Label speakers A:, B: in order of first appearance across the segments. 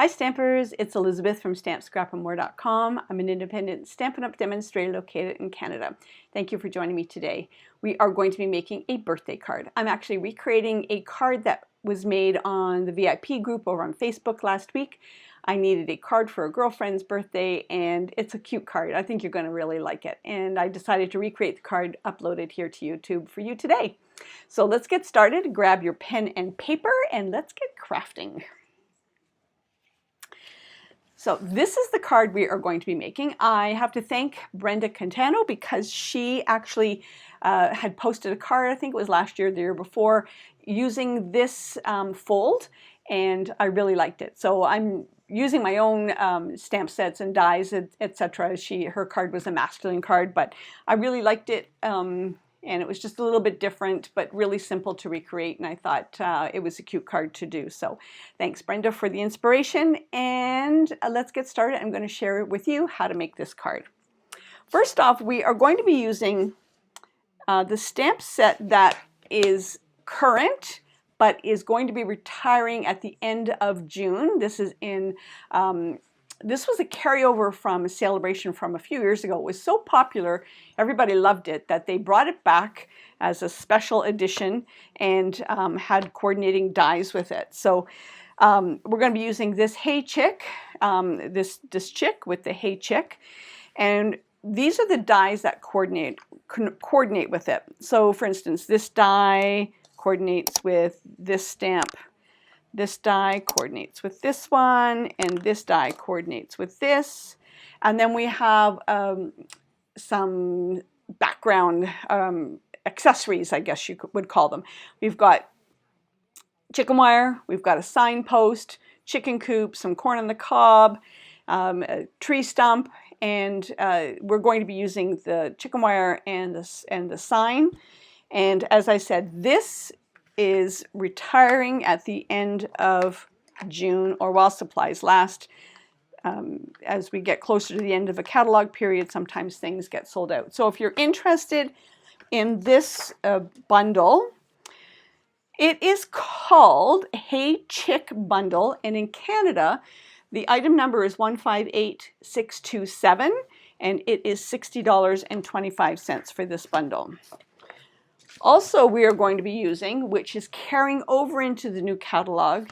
A: Hi Stampers, it's Elizabeth from StampScrapandMore.com. I'm an independent Stampin' Up! Demonstrator located in Canada. Thank you for joining me today. We are going to be making a birthday card. I'm actually recreating a card that was made on the VIP group over on Facebook last week. I needed a card for a girlfriend's birthday and it's a cute card. I think you're going to really like it. And I decided to recreate the card, upload it here to YouTube for you today. So let's get started. Grab your pen and paper and let's get crafting. So this is the card we are going to be making. I have to thank Brenda Cantano because she actually had posted a card, I think it was last year, the year before, using this fold, and I really liked it. So I'm using my own stamp sets and dies, etc. Her card was a masculine card, but I really liked it. And it was just a little bit different, but really simple to recreate, and I thought it was a cute card to do. So thanks, Brenda, for the inspiration, and let's get started. I'm going to share with you how to make this card. First off, we are going to be using the stamp set that is current, but is going to be retiring at the end of June. This is in this was a carryover from a celebration from a few years ago. It was so popular, everybody loved it, that they brought it back as a special edition and had coordinating dies with it. So we're going to be using this Hey Chick, this chick with the Hey Chick, and these are the dies that coordinate with it. So for instance, this die coordinates with this stamp. This die coordinates with this one, and this die coordinates with this. And then we have some background accessories, I guess you would call them. We've got chicken wire, we've got a signpost, chicken coop, some corn on the cob, a tree stump, and we're going to be using the chicken wire and the sign. And as I said, this is retiring at the end of June, or while supplies last. As we get closer to the end of a catalog period, sometimes things get sold out. So if you're interested in this bundle, it is called Hey Chick Bundle, and in Canada, the item number is 158627, and it is $60.25 for this bundle. Also, we are going to be using, which is carrying over into the new catalog,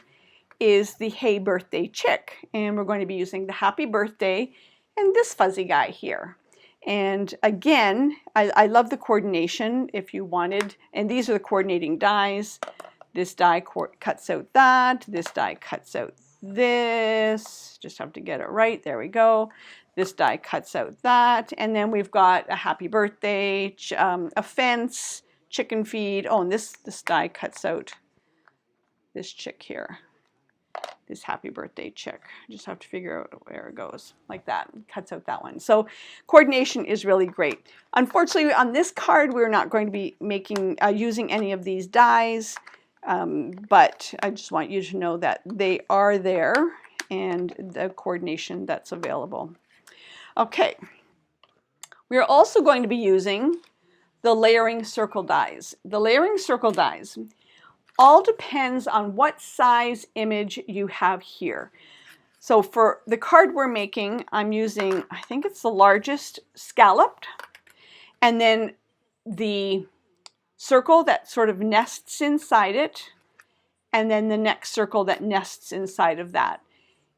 A: is the Hey Birthday Chick. And we're going to be using the Happy Birthday and this fuzzy guy here. And again, I love the coordination if you wanted. And these are the coordinating dies. This die cuts out that. This die cuts out this. Just have to get it right. There we go. This die cuts out that. And then we've got a Happy Birthday, a fence, chicken feed. Oh, and this die cuts out this chick here, this Happy Birthday chick. Just have to figure out where it goes, like that. Cuts out that one. So coordination is really great. Unfortunately, on this card, we're not going to be making using any of these dies, but I just want you to know that they are there and the coordination that's available. Okay, we are also going to be using the layering circle dies. The layering circle dies all depends on what size image you have here. So for the card we're making, I'm using, I think it's the largest scalloped, and then the circle that sort of nests inside it, and then the next circle that nests inside of that.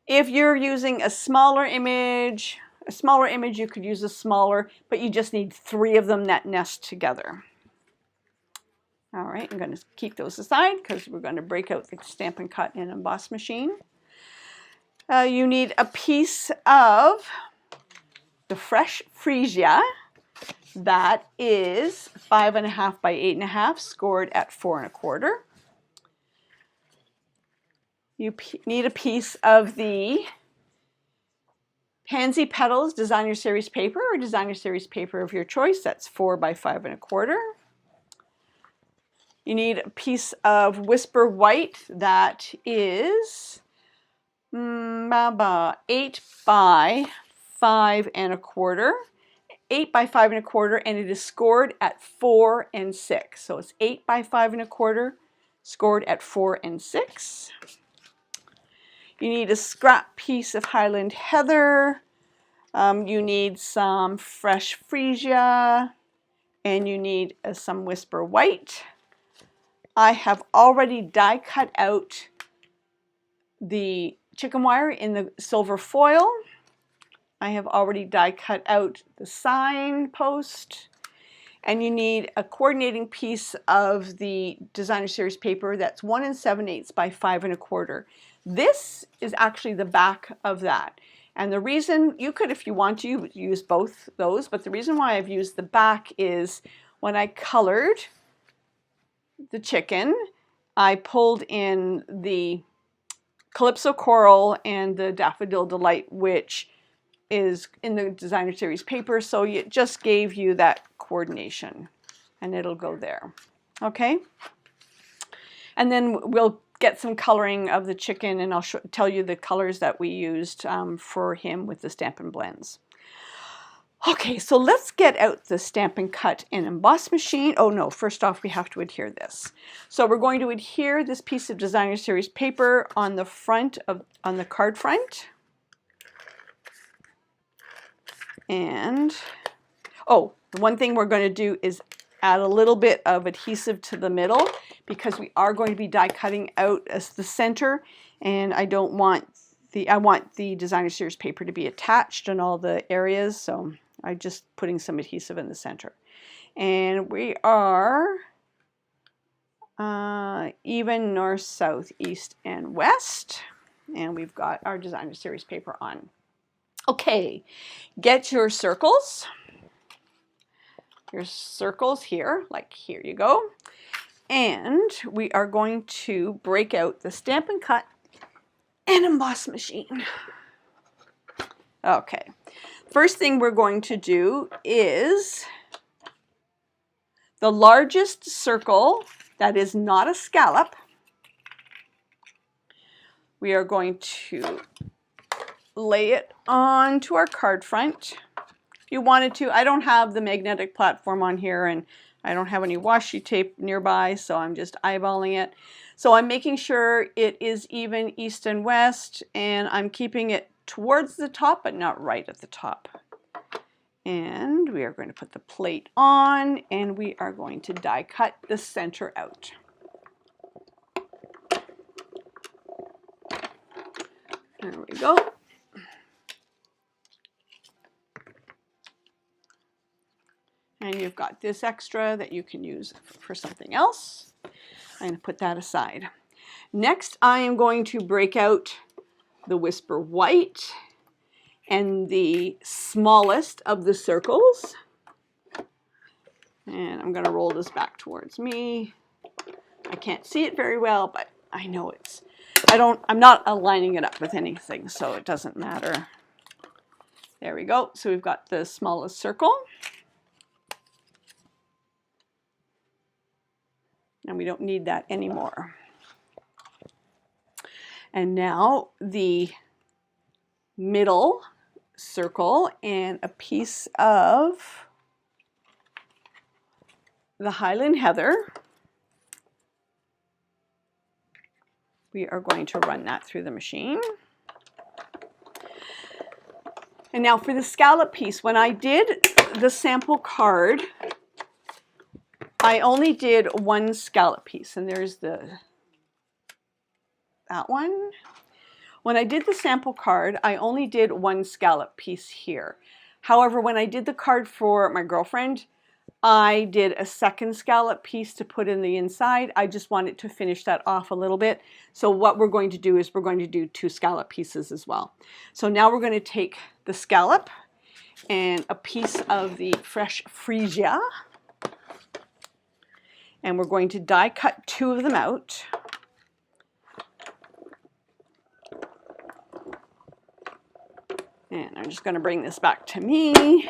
A: If you're using a smaller image, you could use a smaller, but you just need 3 of them that nest together. All right, I'm going to keep those aside because we're going to break out the Stampin' Cut and Emboss machine. You need a piece of the fresh freesia that is 5.5 by 8.5, scored at 4 1/4. You need a piece of the Pansy Petals Designer Series paper, or Designer Series paper of your choice. That's 4 by 5 1/4. You need a piece of Whisper White that is 8 by 5 1/4. 8 by 5 1/4, and it is scored at 4 and 6. So it's 8 by 5 1/4, scored at 4 and 6. You need a scrap piece of Highland Heather. You need some fresh freesia, and you need some Whisper White. I have already die cut out the chicken wire in the silver foil. I have already die cut out the sign post. And you need a coordinating piece of the designer series paper that's 1 7/8 by 5 1/4. This is actually the back of that. And the reason, you could, if you want to, use both those, but the reason why I've used the back is when I colored the chicken, I pulled in the Calypso Coral and the Daffodil Delight, which is in the designer series paper, so it just gave you that coordination, and it'll go there. Okay, and then we'll get some coloring of the chicken, and I'll tell you the colors that we used for him with the Stampin' Blends. Okay, so let's get out the Stampin' Cut and Emboss machine. Oh no, first off we have to adhere this. So we're going to adhere this piece of designer series paper on the front of, on the card front. And, oh, the one thing we're going to do is add a little bit of adhesive to the middle, because we are going to be die cutting out as the center, and I don't want the, I want the designer series paper to be attached in all the areas, so I'm just putting some adhesive in the center. And we are even north, south, east, and west, and we've got our designer series paper on. Okay, get your circles. Your circles here, like here you go. And we are going to break out the Stampin' Cut and Emboss machine. Okay, first thing we're going to do is the largest circle that is not a scallop. We are going to lay it onto our card front. If you wanted to, I don't have the magnetic platform on here, and I don't have any washi tape nearby, so I'm just eyeballing it. So I'm making sure it is even east and west, and I'm keeping it towards the top, but not right at the top. And we are going to put the plate on, and we are going to die cut the center out. There we go. And you've got this extra that you can use for something else. I'm going to put that aside. Next, I am going to break out the Whisper White and the smallest of the circles. And I'm going to roll this back towards me. I can't see it very well, but I know it's, I'm not aligning it up with anything, so it doesn't matter. There we go. So we've got the smallest circle. And we don't need that anymore. And now the middle circle and a piece of the Highland Heather. We are going to run that through the machine. And now for the scallop piece, when I did the sample card, I only did one scallop piece, and there's that one. When I did the sample card, I only did one scallop piece here. However, when I did the card for my girlfriend, I did a second scallop piece to put in the inside. I just wanted to finish that off a little bit. So what we're going to do is we're going to do 2 scallop pieces as well. So now we're going to take the scallop and a piece of the fresh freesia, and we're going to die cut 2 of them out. And I'm just going to bring this back to me.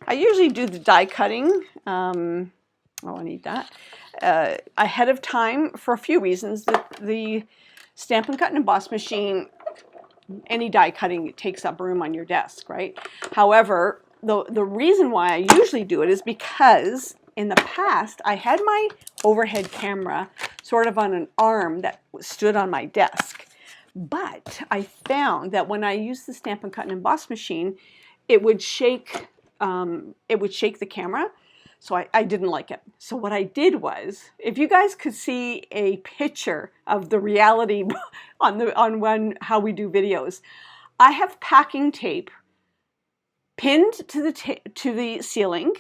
A: I usually do the die cutting, oh, I need that, ahead of time for a few reasons. The Stampin' Cut and Emboss machine, any die cutting takes up room on your desk, right? However, the reason why I usually do it is because in the past, I had my overhead camera sort of on an arm that stood on my desk. But I found that when I used the Stamp and Cut and Emboss machine, it would shake the camera. So I didn't like it. So what I did was, if you guys could see a picture of the reality on how we do videos, I have packing tape pinned to the ceiling,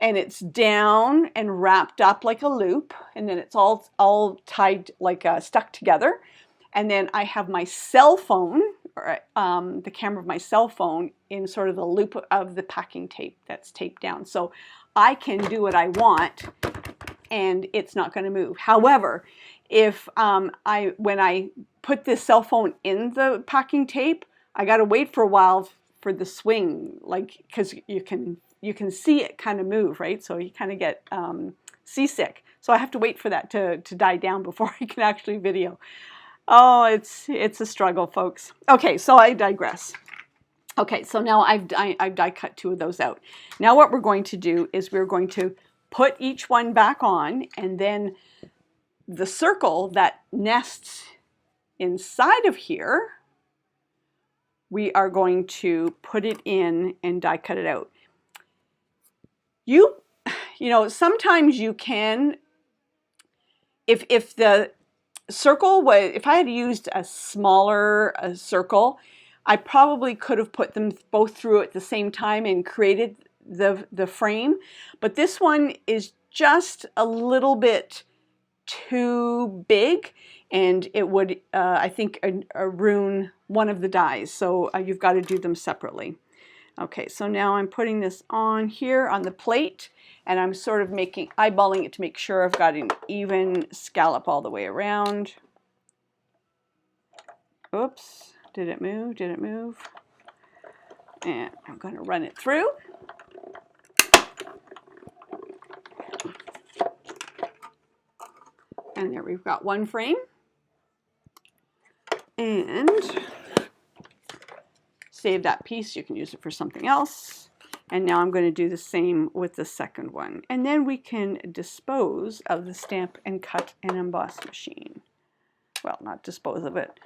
A: and it's down and wrapped up like a loop, and then it's all tied like stuck together. And then I have my cell phone, or the camera of my cell phone, in sort of the loop of the packing tape that's taped down. So I can do what I want, and it's not going to move. However, if when I put this cell phone in the packing tape, I got to wait for a while for the swing, like, because you can see it kind of move, right? So you kind of get seasick. So I have to wait for that to die down before I can actually video. Oh, it's a struggle, folks. Okay, so I digress. Okay, so now I've die cut 2 of those out. Now what we're going to do is we're going to put each one back on, and then the circle that nests inside of here, we are going to put it in and die cut it out. You know, sometimes you can, if the circle was, if I had used a smaller circle, I probably could have put them both through at the same time and created the frame. But this one is just a little bit too big, and it would, I think, ruin one of the dies. So you've got to do them separately. Okay, so now I'm putting this on here on the plate, and I'm sort of eyeballing it to make sure I've got an even scallop all the way around. Oops, did it move? Did it move? And I'm going to run it through. And there we've got one frame. And save that piece. You can use it for something else. And now I'm going to do the same with the second one. And then we can dispose of the Stamp and Cut and Emboss machine. Well, not dispose of it.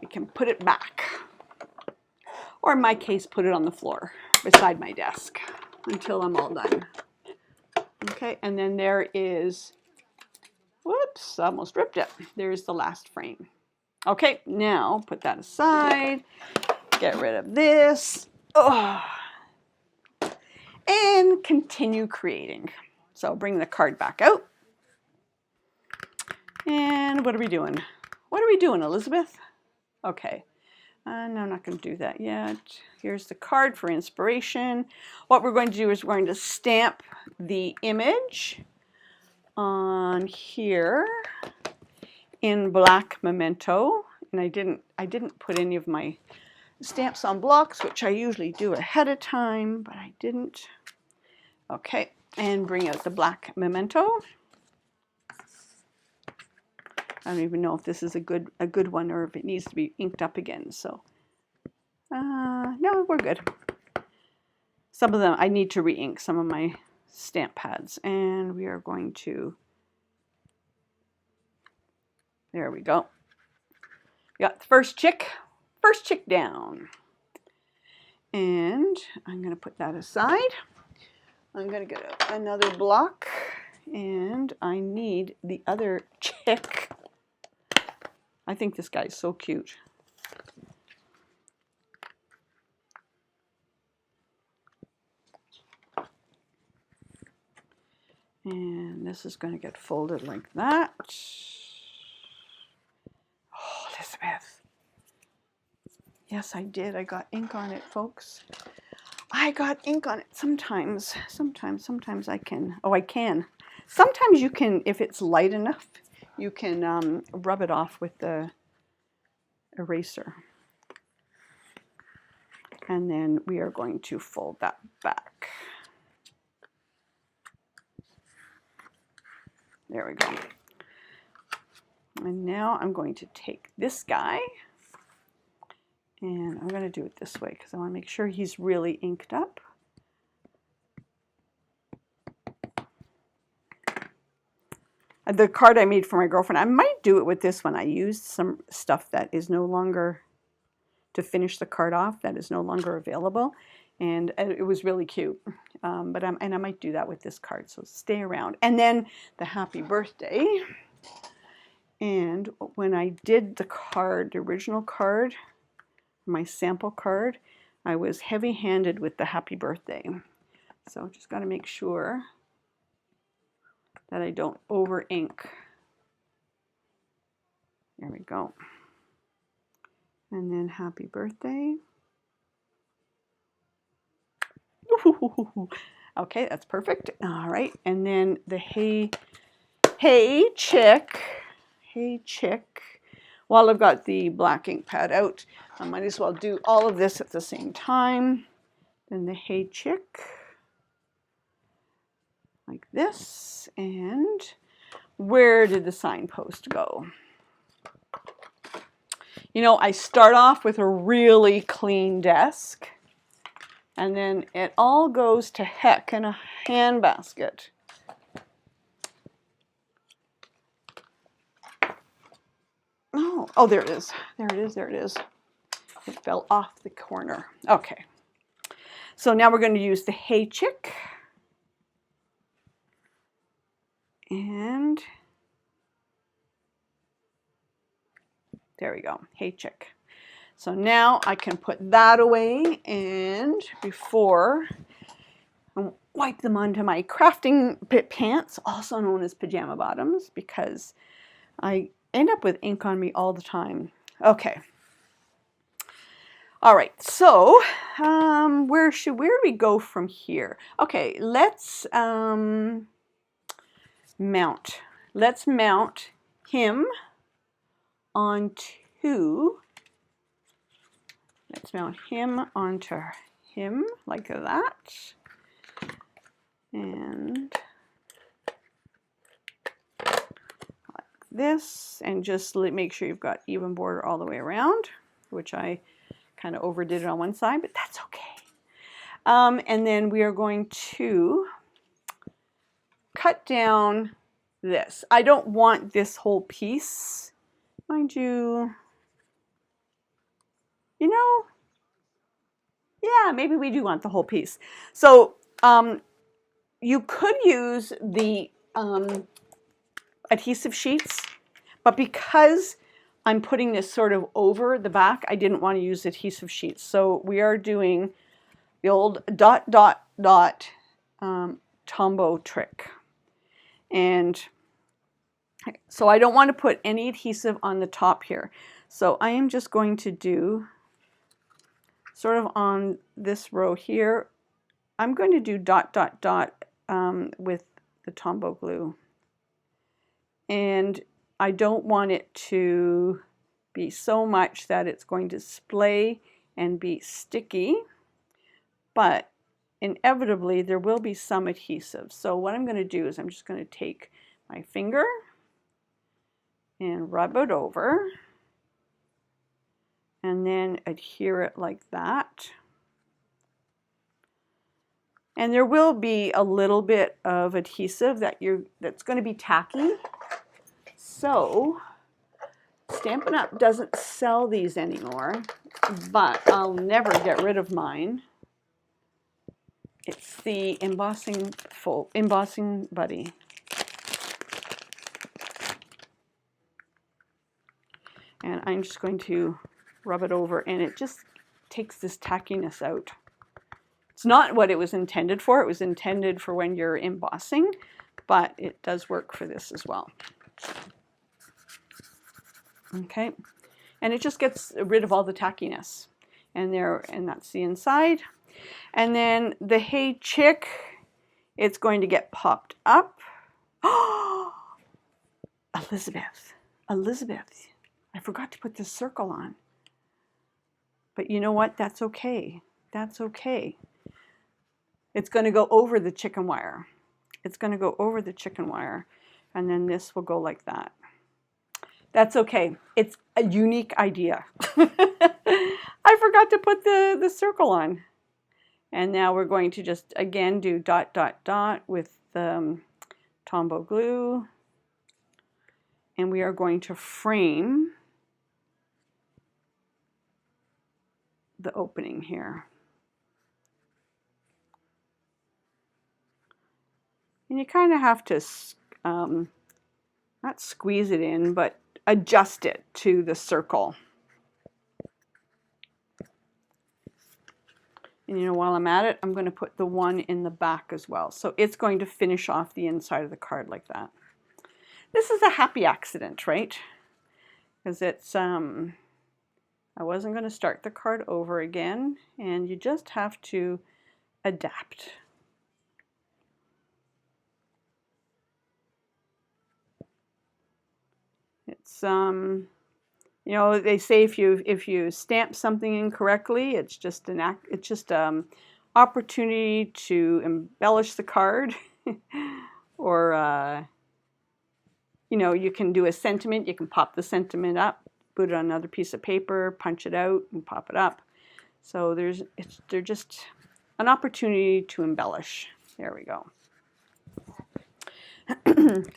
A: We can put it back. Or in my case, put it on the floor beside my desk until I'm all done. Okay, and then there is, whoops, almost ripped it. There's the last frame. Okay, now put that aside. Get rid of this. Oh. And continue creating. So bring the card back out. And what are we doing? What are we doing, Elizabeth? Okay. No, I'm not going to do that yet. Here's the card for inspiration. What we're going to do is we're going to stamp the image on here in black memento. And I didn't put any of my stamps on blocks, which I usually do ahead of time, but I didn't. Okay, and bring out the black memento. I don't even know if this is a good one or if it needs to be inked up again. So, no, we're good. Some of them I need to re-ink some of my stamp pads, and we are going to. There we go. We got the first chick down, and I'm going to put that aside. I'm going to get another block, and I need the other chick. I think this guy's so cute. And this is going to get folded like that. Oh, Elizabeth. Yes, I did. I got ink on it, folks. I got ink on it. Sometimes I can. Oh, I can. Sometimes you can, if it's light enough, you can rub it off with the eraser. And then we are going to fold that back. There we go. And now I'm going to take this guy, and I'm going to do it this way because I want to make sure he's really inked up. The card I made for my girlfriend. I might do it with this one. I used some stuff that is no longer, to finish the card off, that is no longer available. And it was really cute. And I might do that with this card, so stay around. And then the happy birthday. And when I did the card, the original card, my sample card, I was heavy-handed with the happy birthday. So just got to make sure that I don't over ink. There we go. And then happy birthday. Okay, that's perfect. All right, and then the hey chick. Hey chick. While I've got the black ink pad out, I might as well do all of this at the same time. Then the hey chick. Like this. And where did the signpost go? You know, I start off with a really clean desk, and then it all goes to heck in a handbasket. Oh, there it is. There it is. There it is. It fell off the corner. Okay. So now we're going to use the hey chick. And there we go. Hey chick. So now I can put that away, and before I wipe them onto my crafting pants, also known as pajama bottoms, because I end up with ink on me all the time. Okay. All right. So where do we go from here? Okay. Let's mount. Let's mount him onto. Let's mount him onto him like that. And like this, and just make sure you've got even border all the way around, which I kind of overdid it on one side, but that's okay. And then we are going to cut down this. I don't want this whole piece, mind you. You know, yeah, maybe we do want the whole piece. So you could use the adhesive sheets, but because I'm putting this sort of over the back, I didn't want to use adhesive sheets. So we are doing the old dot, dot, dot Tombow trick. And so I don't want to put any adhesive on the top here. So I am just going to do sort of on this row here, I'm going to do dot, dot, dot with the Tombow glue. And I don't want it to be so much that it's going to splay and be sticky, but inevitably there will be some adhesive. So what I'm going to do is I'm just going to take my finger and rub it over, and then adhere it like that. And there will be a little bit of adhesive that's going to be tacky. So Stampin' Up! Doesn't sell these anymore, but I'll never get rid of mine. It's the embossing buddy. And I'm just going to rub it over, and it just takes this tackiness out. It's not what it was intended for. It was intended for when you're embossing, but it does work for this as well. Okay, and it just gets rid of all the tackiness. And that's the inside. And then the hey chick, it's going to get popped up. Oh, Elizabeth, I forgot to put this circle on. But you know what? That's okay. That's okay. It's going to go over the chicken wire. It's going to go over the chicken wire. And then this will go like that. That's okay. It's a unique idea. I forgot to put the circle on. And now we're going to just, again, do dot, dot, dot with Tombow glue. and we are going to frame the opening here. And you kind of have to not squeeze it in, but adjust it to the circle. And you know, while I'm at it, I'm going to put the one in the back as well. So it's going to finish off the inside of the card like that. This is a happy accident, right? Because it's, I wasn't going to start the card over again, and you just have to adapt. It's, you know, they say if you stamp something incorrectly, it's just opportunity to embellish the card, or you know, you can do a sentiment. You can pop the sentiment up, put it on another piece of paper, punch it out, and pop it up. So they're just an opportunity to embellish. There we go.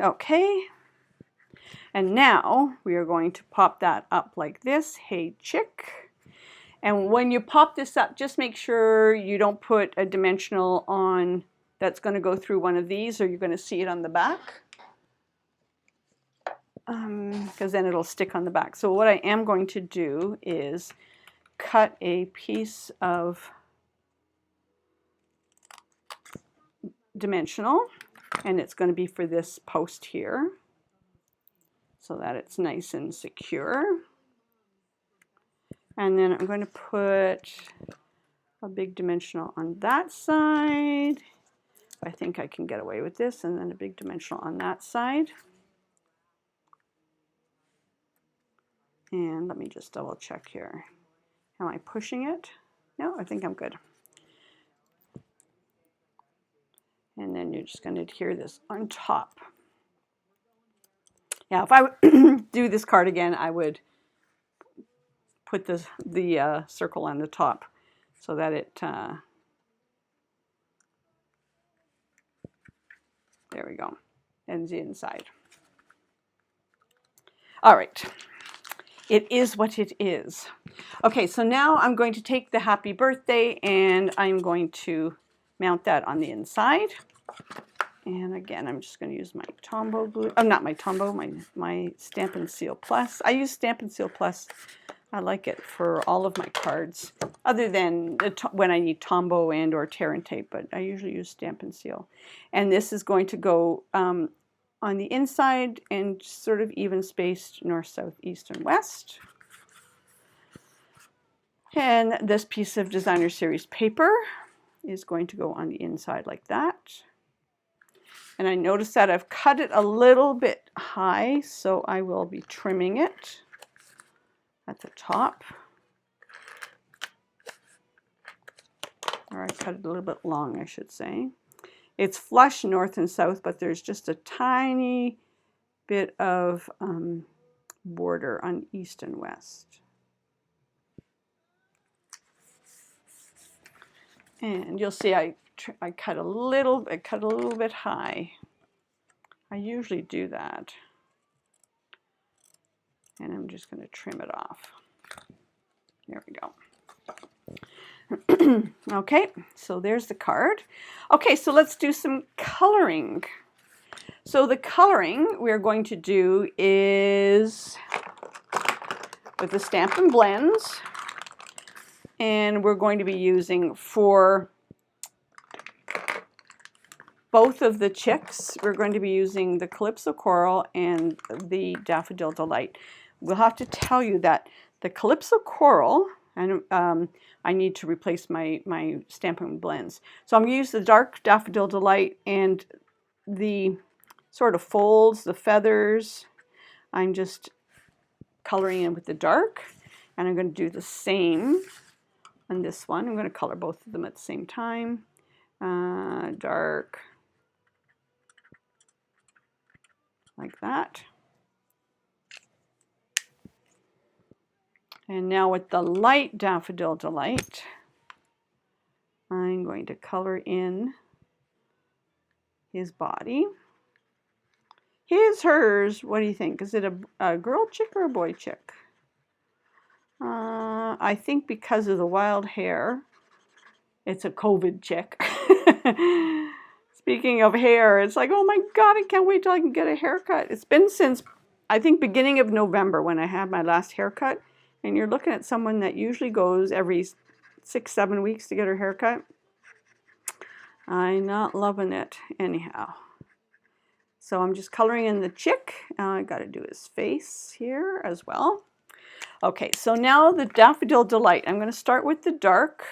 A: Okay. And now we are going to pop that up like this. Hey, chick. And when you pop this up, just make sure you don't put a dimensional on that's going to go through one of these, or you're going to see it on the back. Because then it'll stick on the back. So what I am going to do is cut a piece of dimensional, and it's going to be for this post here, so that it's nice and secure. And then I'm going to put a big dimensional on that side. I think I can get away with this, and then a big dimensional on that side. And let me just double check here. Am I pushing it? No, I think I'm good. And then you're just going to adhere this on top. Yeah, if I would do this card again, I would put the circle on the top so that it, there we go, ends the inside. All right, it is what it is. Okay, so now I'm going to take the happy birthday and I'm going to mount that on the inside. And again, I'm just going to use my Tombow glue. Oh, not my Tombow, my Stamp and Seal Plus. I use Stamp and Seal Plus. I like it for all of my cards, other than when I need Tombow and or tear and tape, but I usually use Stamp and Seal. And this is going to go on the inside and sort of even spaced north, south, east, and west. And this piece of Designer Series paper is going to go on the inside like that. And I notice that I've cut it a little bit high, so I will be trimming it at the top. Or I cut it a little bit long, I should say. It's flush north and south, but there's just a tiny bit of border on east and west. And you'll see I cut a little bit high. I usually do that. And I'm just going to trim it off. There we go. Okay, so there's the card. Okay, so let's do some coloring. So the coloring we're going to do is with the Stamp and Blends. And we're going to be using for both of the chicks, we're going to be using the Calypso Coral and the Daffodil Delight. We'll have to tell you that the Calypso Coral, and I need to replace my Stampin' Blends. So I'm going to use the dark Daffodil Delight, and the sort of folds, the feathers, I'm just coloring in with the dark. And I'm going to do the same on this one. I'm going to color both of them at the same time. Dark, like that. And now with the light Daffodil Delight, I'm going to color in his body. His, hers, what do you think? Is it a girl chick or a boy chick? I think because of the wild hair, it's a COVID chick. Speaking of hair, it's like, oh my God, I can't wait till I can get a haircut. It's been since, I think, beginning of November when I had my last haircut. And you're looking at someone that usually goes every 6-7 weeks to get her haircut. I'm not loving it anyhow. So I'm just coloring in the chick. I got to do his face here as well. Okay, so now the Daffodil Delight. I'm going to start with the dark.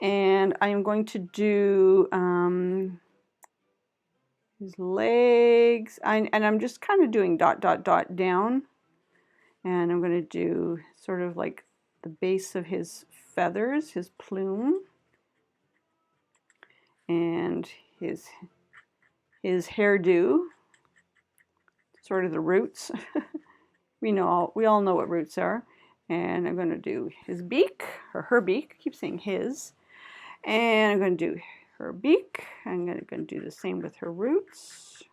A: And I am going to do his legs. And I'm just kind of doing dot, dot, dot down. And I'm going to do sort of like the base of his feathers, his plume. And his hairdo, sort of the roots. we all know what roots are. And I'm going to do his beak, or her beak. I keep saying his. And I'm going to do her beak. I'm going to do the same with her roots.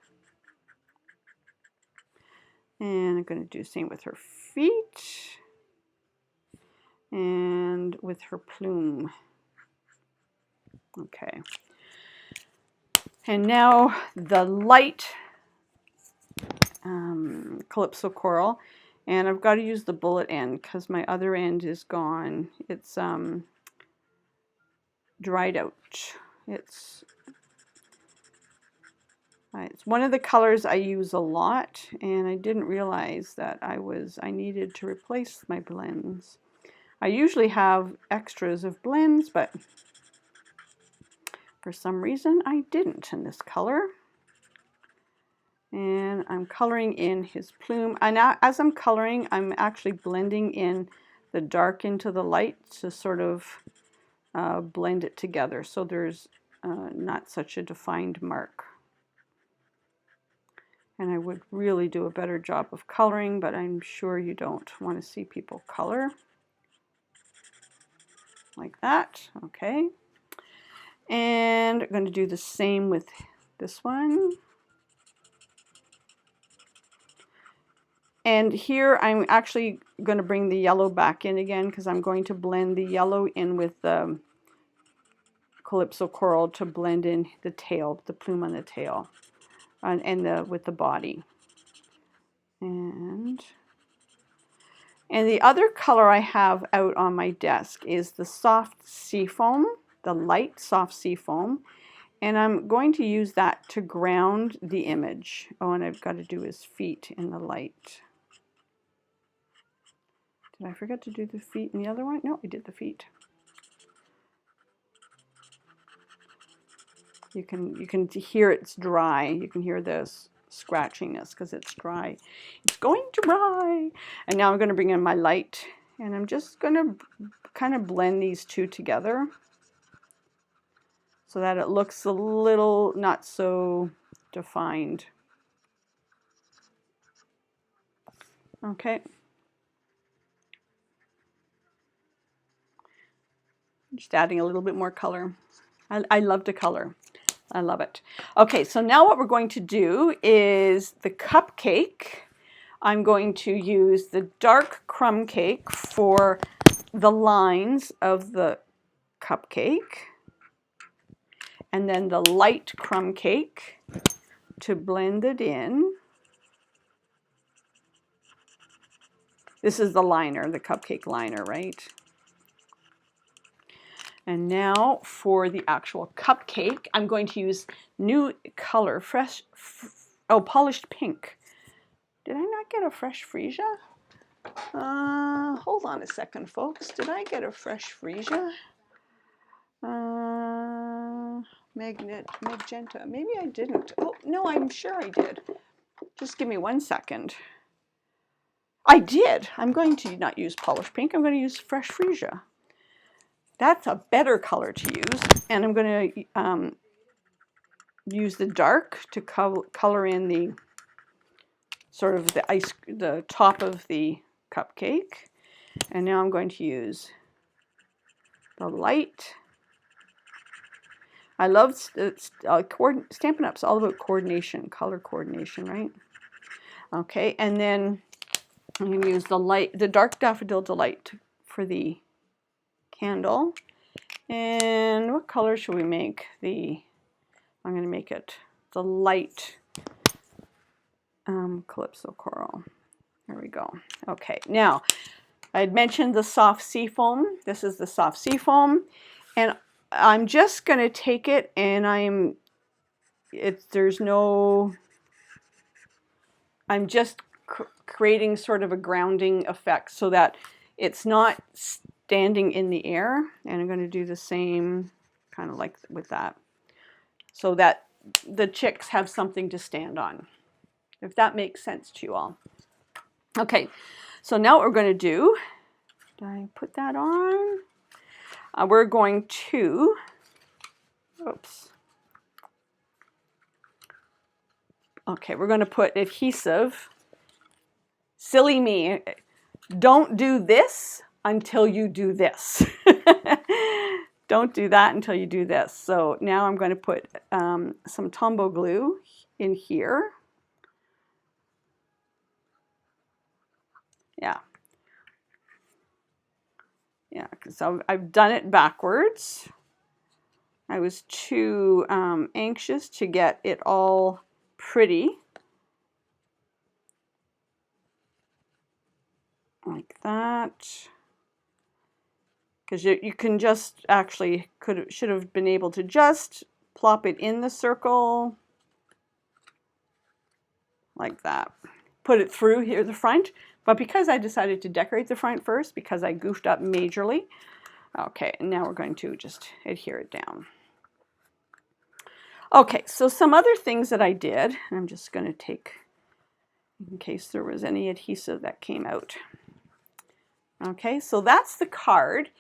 A: And I'm going to do the same with her feet. And with her plume. Okay. And now the light Calypso Coral. And I've got to use the bullet end because my other end is gone. It's dried out. It's one of the colors I use a lot, and I didn't realize that I needed to replace my blends. I usually have extras of blends, but for some reason I didn't in this color. And I'm coloring in his plume. And now, as I'm coloring, I'm actually blending in the dark into the light to sort of blend it together so there's not such a defined mark. And I would really do a better job of coloring, but I'm sure you don't want to see people color. Like that, okay. And I'm going to do the same with this one. And here I'm actually going to bring the yellow back in again because I'm going to blend the yellow in with the Calypso Coral to blend in the tail, the plume on the tail, and with the body. And the other color I have out on my desk is the soft seafoam, the light soft seafoam. And I'm going to use that to ground the image. Oh, and I've got to do his feet in the light. Did I forget to do the feet in the other one? No, I did the feet. You can hear it's dry. You can hear this scratchiness because it's dry. It's going dry. And now I'm going to bring in my light, and I'm just going to kind of blend these two together so that it looks a little not so defined. Okay. Just adding a little bit more color. I love to color. I love it. Okay, so now what we're going to do is the cupcake. I'm going to use the dark crumb cake for the lines of the cupcake, and then the light crumb cake to blend it in. This is the liner, the cupcake liner, right? And now for the actual cupcake, I'm going to use new color, polished pink. Did I not get a fresh freesia? Hold on a second, folks. Did I get a fresh freesia? Magenta. Maybe I didn't. Oh, no, I'm sure I did. Just give me 1 second. I did. I'm going to not use polished pink. I'm going to use fresh freesia. That's a better color to use. And I'm going to use the dark to color in the sort of the top of the cupcake. And now I'm going to use the light I love Stampin' Up's all about coordination, color coordination, right? Okay, and then I'm going to use the dark daffodil delight for the candle. And what color should we make I'm going to make it the light Calypso Coral. There we go. Okay, now I had mentioned the soft sea foam. This is the soft sea foam, and I'm just going to take it, and I'm just creating sort of a grounding effect so that it's not standing in the air. And I'm going to do the same kind of like with that, so that the chicks have something to stand on, if that makes sense to you all. Okay, so now what we're going to do, did I put that on? We're going to, oops. Okay, we're going to put adhesive. Silly me, don't do this until you do this. Don't do that until you do this. So now I'm going to put some Tombow glue in here. Yeah. Yeah, because I've done it backwards. I was too anxious to get it all pretty. Like that. Because you can just actually should have been able to just plop it in the circle like that. Put it through here the front, but because I decided to decorate the front first because I goofed up majorly. Okay, and now we're going to just adhere it down. Okay, so some other things that I did, I'm just going to take in case there was any adhesive that came out. Okay, so that's the card,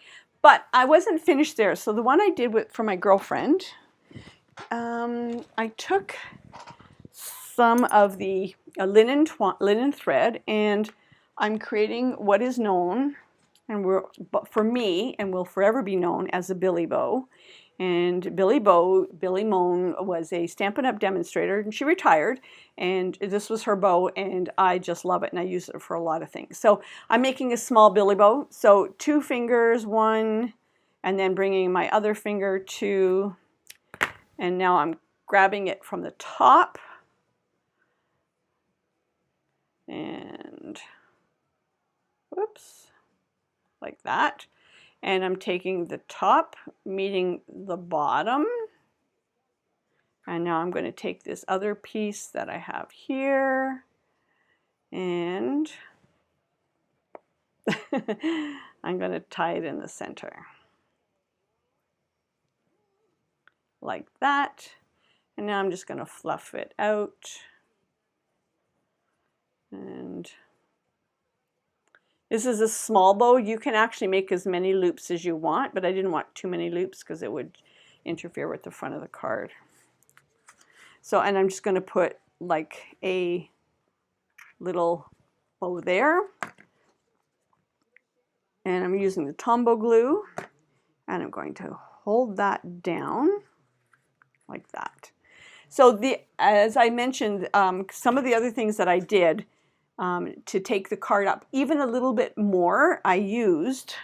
A: but I wasn't finished there. So the one I did for my girlfriend, I took some of the linen thread, and I'm creating what is known, and for me, and will forever be known as a Billy bow. And Billy Moan was a Stampin' Up! Demonstrator, and she retired, and this was her bow, and I just love it, and I use it for a lot of things. So I'm making a small Billy bow, so 2 fingers, 1, and then bringing my other finger 2, and now I'm grabbing it from the top, and whoops, like that. And I'm taking the top, meeting the bottom. And now I'm going to take this other piece that I have here, and I'm going to tie it in the center. Like that. And now I'm just going to fluff it out. And this is a small bow. You can actually make as many loops as you want, but I didn't want too many loops because it would interfere with the front of the card. So, and I'm just going to put like a little bow there. And I'm using the Tombow glue, and I'm going to hold that down like that. So as I mentioned, some of the other things that I did to take the card up even a little bit more, I used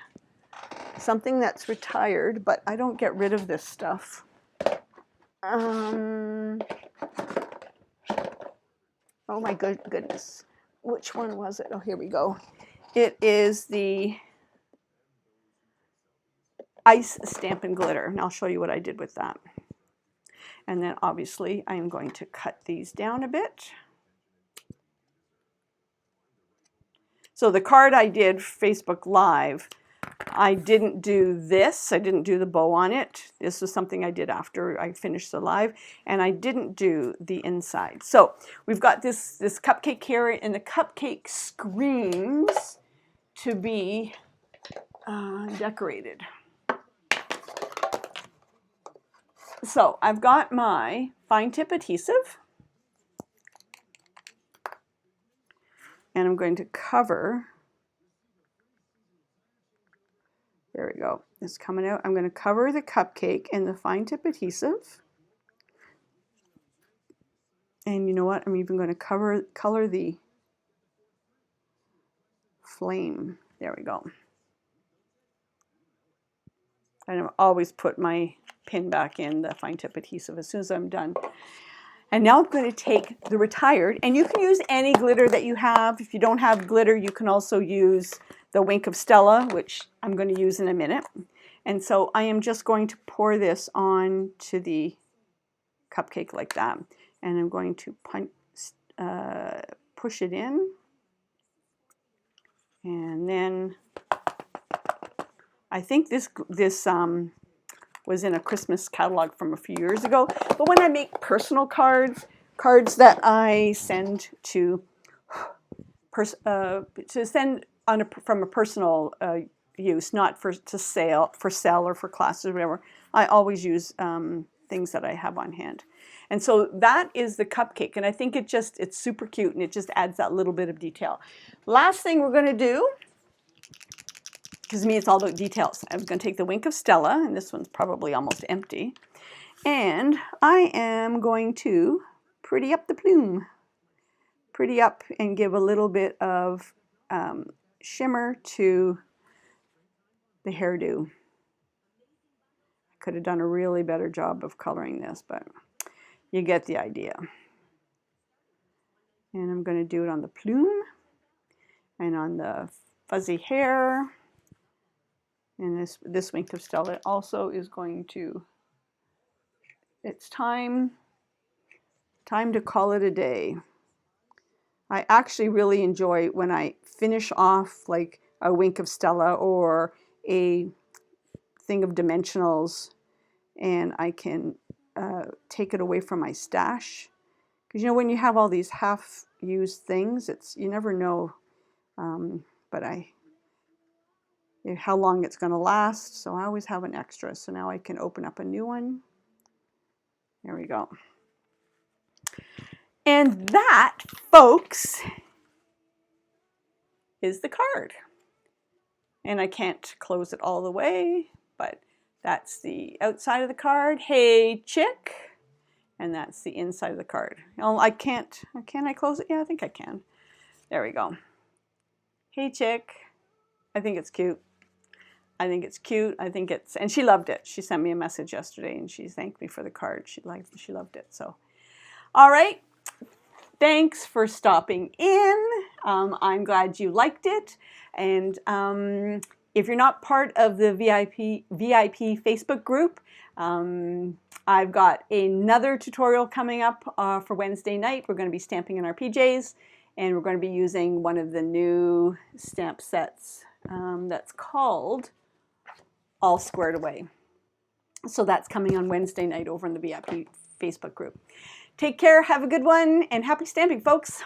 A: something that's retired, but I don't get rid of this stuff. Oh my goodness. Which one was it? Oh, here we go. It is the Ice Stampin' Glitter, and I'll show you what I did with that. And then obviously I am going to cut these down a bit. So the card I did Facebook Live, I didn't do this. I didn't do the bow on it. This was something I did after I finished the live, and I didn't do the inside. So we've got this cupcake here, and the cupcake screams to be decorated. So I've got my fine tip adhesive, and I'm going to cover, there we go, is coming out. I'm going to cover the cupcake in the fine tip adhesive. And you know what? I'm even going to color the flame. There we go. And I always put my pin back in the fine tip adhesive as soon as I'm done. And now I'm going to take the retired, and you can use any glitter that you have. If you don't have glitter, you can also use the Wink of Stella, which I'm going to use in a minute. And so I am just going to pour this on to the cupcake like that. And I'm going to push it in. And then I think this was in a Christmas catalog from a few years ago. But when I make personal cards that I send to send on from a personal use, not for sale or for classes or whatever, I always use things that I have on hand. And so that is the cupcake, and I think it's super cute, and it just adds that little bit of detail. Last thing we're going to do, because to me it's all about details. I'm going to take the Wink of Stella, and this one's probably almost empty, and I am going to pretty up the plume. Pretty up and give a little bit of shimmer to the hairdo. I could have done a really better job of coloring this, but you get the idea. And I'm going to do it on the plume and on the fuzzy hair. And this Wink of Stella also is going to, it's time to call it a day. I actually really enjoy when I finish off like a Wink of Stella or a thing of dimensionals, and I can take it away from my stash. Because you know, when you have all these half-used things, you never know how long it's going to last, so I always have an extra. So now I can open up a new one. There we go. And that, folks, is the card. And I can't close it all the way, but that's the outside of the card. Hey, chick. And that's the inside of the card. Oh, can I close it? Yeah, I think I can. There we go. Hey, chick. I think it's cute. I think it's cute. And she loved it. She sent me a message yesterday and she thanked me for the card. She loved it. So, all right. Thanks for stopping in. I'm glad you liked it. And if you're not part of the VIP Facebook group, I've got another tutorial coming up for Wednesday night. We're going to be stamping in our PJs, and we're going to be using one of the new stamp sets that's called All Squared Away. So that's coming on Wednesday night over in the VIP Facebook group. Take care, have a good one, and happy stamping, folks.